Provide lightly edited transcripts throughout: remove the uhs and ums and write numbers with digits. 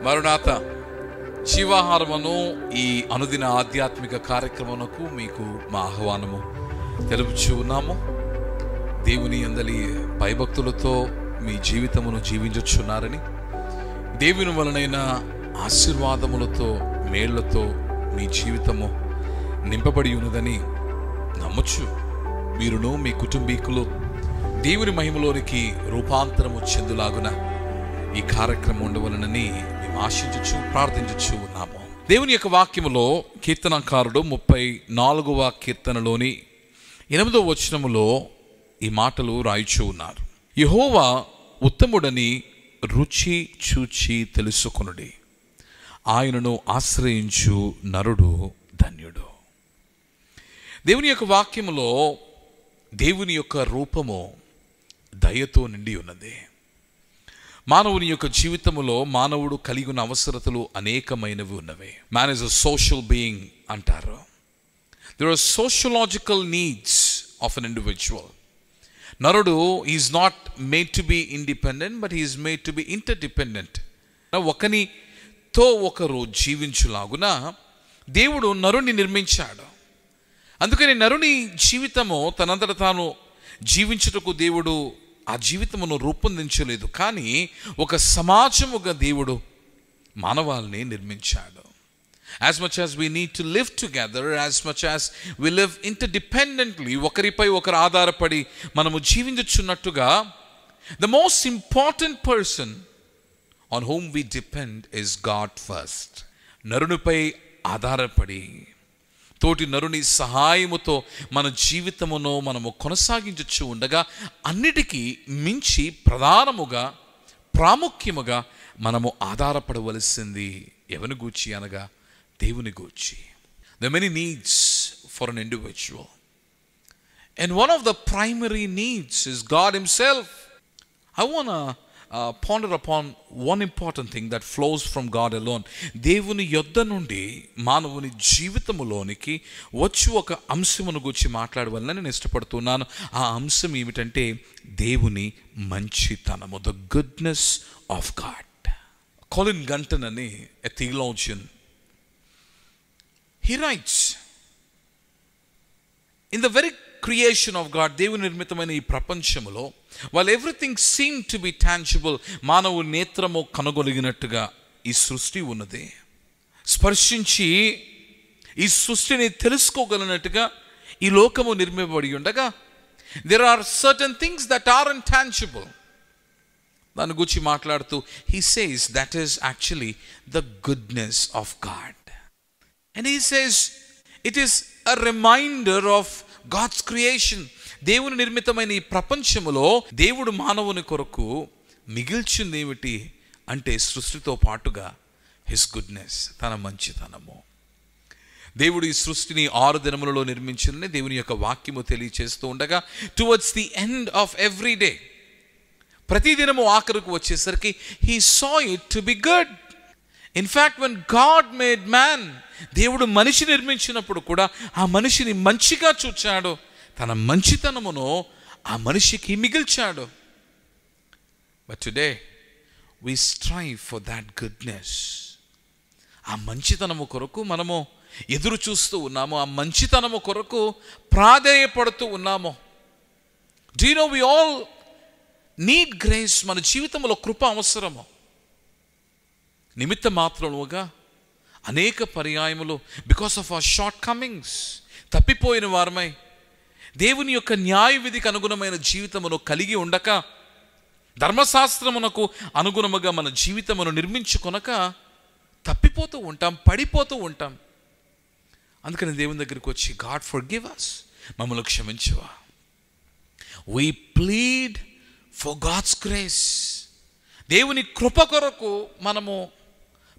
మరునాథ జీవాహారమును ఈ అనుదిన ఆధ్యాత్మిక కార్యక్రమమునకు మీకు మా ఆహ్వానము తెలుపుచూ ఉన్నాము. దేవుని అందలి భయభక్తులతో మీ జీవితమును జీవించుచున్నారని, దేవుని వలనైన ఆశీర్వాదములతో మేళ్లతో మీ జీవితము నింపబడి ఉన్నదని నమ్మచ్చు. మీరును మీ కుటుంబీకులు దేవుని మహిమలోనికి రూపాంతరము చెందులాగున ఈ కార్యక్రమం ఉండవలనని మేము ఆశించచ్చు, ప్రార్థించచ్చు ఉన్నాము. దేవుని యొక్క వాక్యములో కీర్తనకారుడు 34వ కీర్తనలోని 8వ వచనములో ఈ మాటలు రాయిచూ ఉన్నారు. యెహోవా ఉత్తముడని రుచి చూచి తెలుసుకొనుడి, ఆయనను ఆశ్రయించు నరుడు ధన్యుడు. దేవుని యొక్క వాక్యములో దేవుని యొక్క రూపము దయతో నిండి ఉన్నది. మానవుని యొక్క జీవితంలో మానవుడు కలిగి ఉన్న అవసరతలు అనేకమైనవి ఉన్నవి. Man is a social being అంటారు. There are sociological needs of an individual. నరుడు is not made to be independent, but is made to be interdependent. ఒకనితో ఒకరు జీవించులాగున దేవుడు నరుని నిర్మించాడు. అందుకని నరుని జీవితము తనంతట తాను జీవించుటకు దేవుడు ఆ జీవితమును రూపొందించలేదు, కానీ ఒక సమాజముగా దేవుడు మానవాల్ని నిర్మించాడు. As much as we need to live together, as much as we live interdependently, ఒకరిపై ఒకరు ఆధారపడి మనము జీవించుచున్నట్టుగా the most important person on whom we depend is God first. నరునిపై ఆధారపడి తోటి నరుని సహాయముతో మన జీవితమును మనము కొనసాగించచ్చు ఉండగా, అన్నిటికీ మించి ప్రధానముగా ప్రాముఖ్యముగా మనము ఆధారపడవలసింది ఎవరిని గూర్చి అనగా దేవుని గూర్చి. There are many needs for an individual, and one of the primary needs is God himself. I want to ponder upon one important thing that flows from God alone. దేవుని యొద్ద నుండి మానవుని జీవితములోనికి వచ్చి ఒక అంశమును గురించి మాట్లాడవాలని నేను ఇష్టపడుతున్నాను. ఆ అంశం ఏమిటంటే దేవుని మంచితనము, ద గుడ్నెస్ ఆఫ్ గాడ్. కాలిన్ గంటన్ అని ఎ theologian, he writes, in the very creation of God, దేవుని నిర్మితమైన ఈ ప్రపంచములో, while everything seemed to be tangible, మానవు నేత్రము కనుగొలిగినట్టుగా ఈ సృష్టి ఉన్నది, స్పర్శించి ఈ సృష్టిని తెలుసుకోగలిగినట్టుగా ఈ లోకము నిర్మింపబడి ఉండగా, there are certain things that are intangible. దాని గురించి మాట్లాడుతూ he says that is actually the goodness of God, and he says it is a reminder of God's creation. దేవుని నిర్మితమైన ఈ ప్రపంచములో దేవుడు మానవుని కొరకు మిగిల్చింది ఏమిటి అంటే సృష్టితో పాటుగా హిస్ గుడ్నెస్, తన మంచితనము. దేవుడు ఈ సృష్టిని 6 దినములలో నిర్మించిందని దేవుని యొక్క వాక్యము తెలియచేస్తూ ఉండగా, towards the end of every day, ప్రతి దినము ఆఖరికి వచ్చేసరికి he saw it to be good. In fact, when God made man, దేవుడు మనిషి నిర్మించినప్పుడు కూడా ఆ మనిషిని మంచిగా చూచాడు, తన మంచితనమును ఆ మనిషికి మిగిల్చాడు. But today we strive for that goodness. ఆ మంచితనము కొరకు మనము ఎదురు చూస్తూ ఉన్నాము, ఆ మంచితనము కొరకు ప్రాధేయపడుతూ ఉన్నాము. Do you know we all need grace? మన జీవితంలో కృప అవసరము. నిమిత్త మాత్రముగా అనేక పర్యాయములు because of our shortcomings, తప్పిపోయిన వారమై దేవుని యొక్క న్యాయ విధికి అనుగుణమైన జీవితమును కలిగి ఉండక, ధర్మశాస్త్రమునకు అనుగుణముగా మన జీవితమును నిర్మించుకొనక తప్పిపోతూ ఉంటాం, పడిపోతూ ఉంటాం. అందుకని దేవుని దగ్గరికి వచ్చి గాడ్ ఫర్గివ్ us, మమ్మల్ని క్షమించువా. we plead for God's grace. దేవుని కృప కొరకు మనము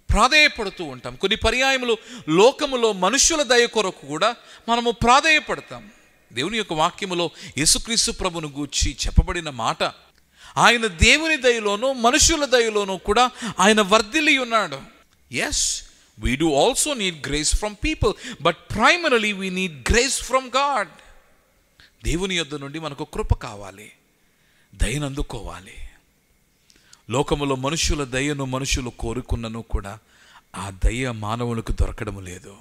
ప్రాధేయపడుతూ ఉంటాం. కొన్ని పర్యాయములు లోకములో మనుషుల దయ కొరకు కూడా మనము ప్రాధేయపడతాం. దేవుని యొక్క వాక్యములో యేసుక్రీస్తు ప్రభును గూర్చి చెప్పబడిన మాట, ఆయన దేవుని దయలోనూ మనుషుల దయలోనూ కూడా ఆయన వర్ధిల్లి ఉన్నాడు. Yes, we do also need grace from people, but primarily we need grace from God. దేవుని యొద్ద నుండి మనకు కృప కావాలి, దయను అందుకోవాలి. లోకములో మనుషుల దయను మనుషులు కోరుకున్నను కూడా ఆ దయ మానవులకు దొరకడం లేదు.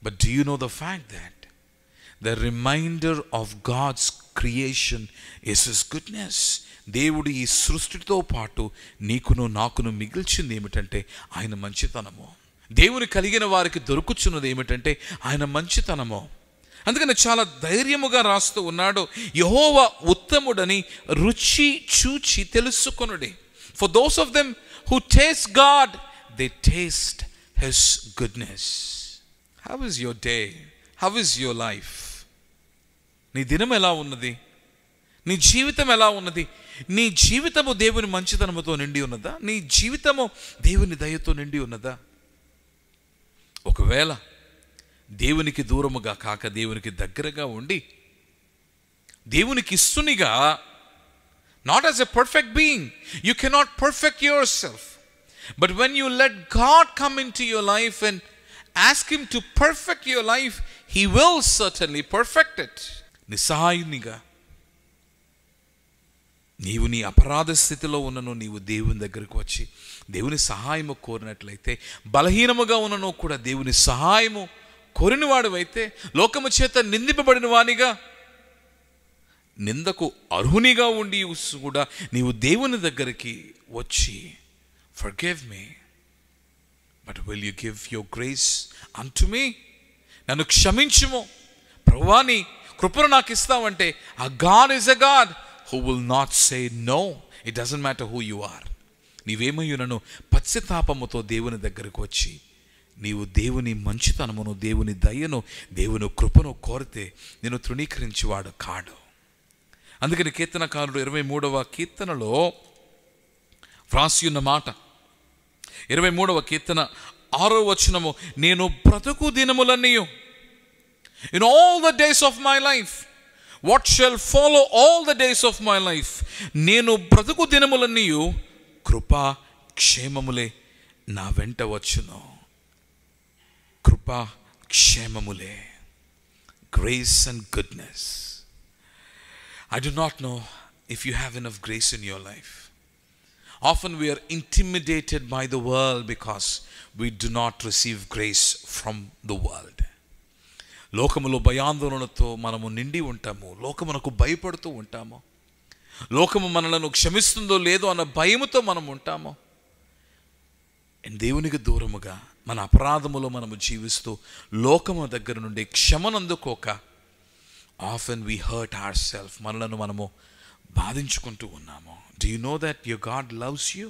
But do you know the fact that the reminder of God's creation is his goodness. దేవుడు ఈ సృష్టితో పాటు నీకును నాకును మిగిల్చింది ఏమిటంటే ఆయన మంచితనము. దేవుని కలిగిన వారికి దొరుకుచున్నది ఏమిటంటే ఆయన మంచితనము. అందుకని చాలా ధైర్యముగా రాస్తూ ఉన్నాడు, యెహోవా ఉత్తముడని రుచి చూచి తెలుసుకొనుడి. For those of them who taste God they taste his goodness. How is your day? How is your life? నీ దినం ఎలా ఉన్నది? నీ జీవితం ఎలా ఉన్నది? నీ జీవితము దేవుని మంచితనముతో నిండి ఉన్నదా? నీ జీవితము దేవుని దయతో నిండి ఉన్నదా? ఒకవేళ దేవునికి దూరముగా కాక దేవునికి దగ్గరగా ఉండి దేవునికి ఇస్తునిగా, not as a perfect being, you cannot perfect yourself, but when you let God come into your life and ask him to perfect your life, he will certainly perfect it. నిస్సహాయునిగా నీవు నీ అపరాధ స్థితిలో ఉన్నను నీవు దేవుని దగ్గరకు వచ్చి దేవుని సహాయము కోరినట్లయితే, బలహీనముగా ఉన్నను కూడా దేవుని సహాయము కోరినవాడువైతే, లోకము చేత నిందింపబడిన వానిగా, నిందకు అర్హునిగా ఉండి కూడా నీవు దేవుని దగ్గరికి వచ్చి, forgive me but will you give your grace అంటు మీ, నన్ను క్షమించుము ప్రభువా, నీ కృపను నాకు ఇస్తావంటే, ఆ God is a God who will not say no. It doesn't matter who you are. నీవేమయ్యునను పశ్చాత్తాపముతో దేవుని దగ్గరకు వచ్చి నీవు దేవుని మంచితనమును, దేవుని దయను, దేవుని కృపను కోరితే నేను తృణీకరించేవాడు కాడు. అందుకని కీర్తనకారుడు 23వ కీర్తనలో వ్రాసి ఉన్న మాట, 23వ కీర్తన 6వ వచనము, నేను బ్రతుకు దినములన్నీయు, in all the days of my life, what shall follow all the days of my life, నేను బ్రతుకు దినములన్నీయు కృపా క్షేమములే నా వెంట వచ్చును. కృపా క్షేమములే, grace and goodness. I do not know if you have enough grace in your life. Often we are intimidated by the world because we do not receive grace from the world. లోకములో భయాందోళనతో మనము నిండి ఉంటాము, లోకమునకు భయపడుతూ ఉంటాము, లోకము మనలను క్షమిస్తుందో లేదో అన్న భయముతో మనం ఉంటాము. దేవునికి దూరముగా మన అపరాధములో మనము జీవిస్తూ లోకము దగ్గర నుండి క్షమనందుకోక, often we hurt ourself, మనలను మనము బాధించుకుంటూ ఉన్నాము. Do you know that your God loves you?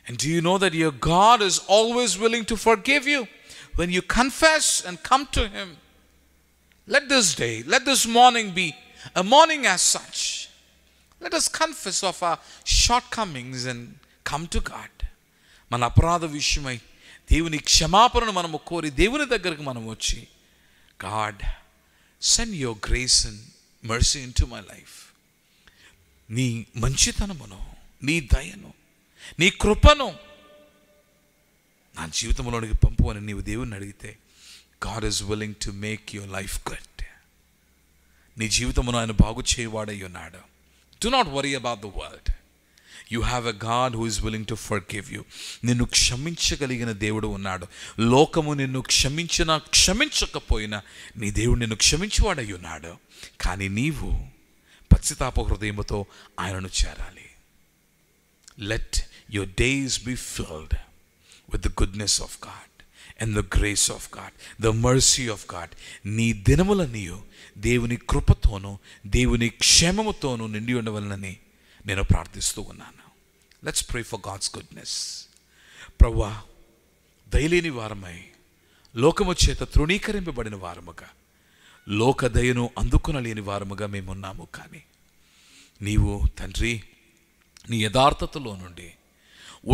And do you know that your God is always willing to forgive you when you confess and come to Him? Let this day, let this morning be a morning as such. Let us confess of our shortcomings and come to God. మన అపరాధ విషయమై దేవుని క్షమాపణను మనము కోరి దేవుని దగ్గరకు మనం వచ్చి, God, send your grace and mercy into my life. నీ మంచితనమును, నీ దయను, నీ కృపను నా జీవితంలోనికి పంపు అని నీవు దేవుని అడిగితే, God is willing to make your life good. నీ జీవితమును ఆయన బాగు చేయవాడై ఉన్నాడు. Do not worry about the world. You have a God who is willing to forgive you. నిన్ను క్షమించగలిగిన దేవుడు ఉన్నాడు. లోకము నిన్ను క్షమించినా క్షమించకపోయినా నీ దేవుడు నిన్ను క్షమించేవాడై ఉన్నాడు. కానీ నీవు పశ్చాత్తాప హృదయముతో ఆయనను చేరాలి. Let your days be filled with the goodness of God and the grace of God, the mercy of God. నీ దినములన్నీయు దేవుని కృపతోనూ దేవుని క్షేమముతోనూ నిండి ఉండవలనని నేను ప్రార్థిస్తూ ఉన్నాను. Let's pray for God's goodness. ప్రభువా, దయలేని వారమై లోకము చేత తృణీకరింపబడిన వారముగా, లోక దయను అందుకొనలేని వారముగా మేమున్నాము. కానీ నీవు తండ్రి, నీ యథార్థతలో నుండి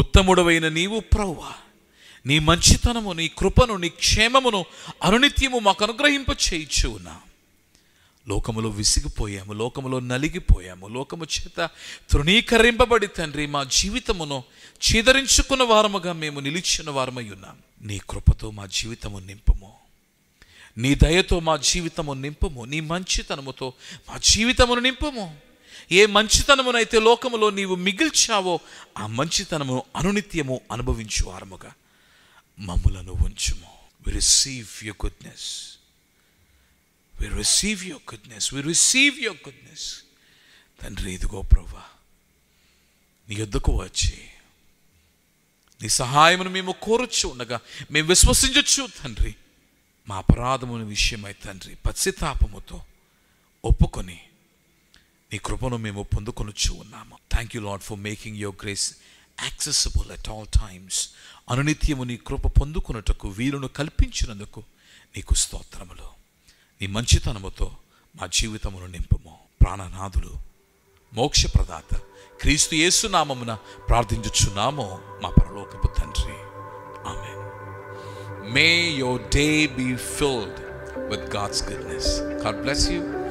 ఉత్తముడవైన నీవు ప్రభువా, నీ మంచితనము, నీ కృపను, నీ క్షేమమును అనునిత్యము మాకు అనుగ్రహింప చేయించు ఉన్నా. లోకములో విసిగిపోయాము, లోకములో నలిగిపోయాము, లోకము చేత తృణీకరింపబడి తండ్రి మా జీవితమును చీదరించుకున్న వారముగా మేము నిలిచిన వారమై ఉన్నాం. నీ కృపతో మా జీవితము నింపుము, నీ దయతో మా జీవితము నింపుము, నీ మంచితనముతో మా జీవితమును నింపుము. ఏ మంచితనమునైతే లోకములో నీవు మిగిల్చావో ఆ మంచితనము అనునిత్యము అనుభవించు వారముగా మమ్ములను ఉంచుము. We receive your goodness. We receive your goodness. We receive your goodness. తండ్రి, ఇదిగో ప్రభువా, నీ యొద్దకు వచ్చి నీ సహాయమును మేము కోరుచు ఉండగా మేము విశ్వసించచ్చు తండ్రి. మా అపరాధముని విషయమై తండ్రి పశ్చాత్తాపముతో ఒప్పుకొని నీ కృపను మేము పొందుకొనుచు ఉన్నాము. Thank you Lord for making your grace accessible at all times. అనునిత్యము నీ కృప పొందుకొనుటకు వీలును కల్పించినందుకు నీకు స్తోత్రములు. నీ మంచితనముతో మా జీవితమును నింపుము. ప్రాణనాథుడు, మోక్షప్రదాత క్రీస్తు యేసు నామమున ప్రార్థించుచున్నాము మా పరలోకపు తండ్రి. ఆమేన్. May your day be filled with God's goodness. God bless you.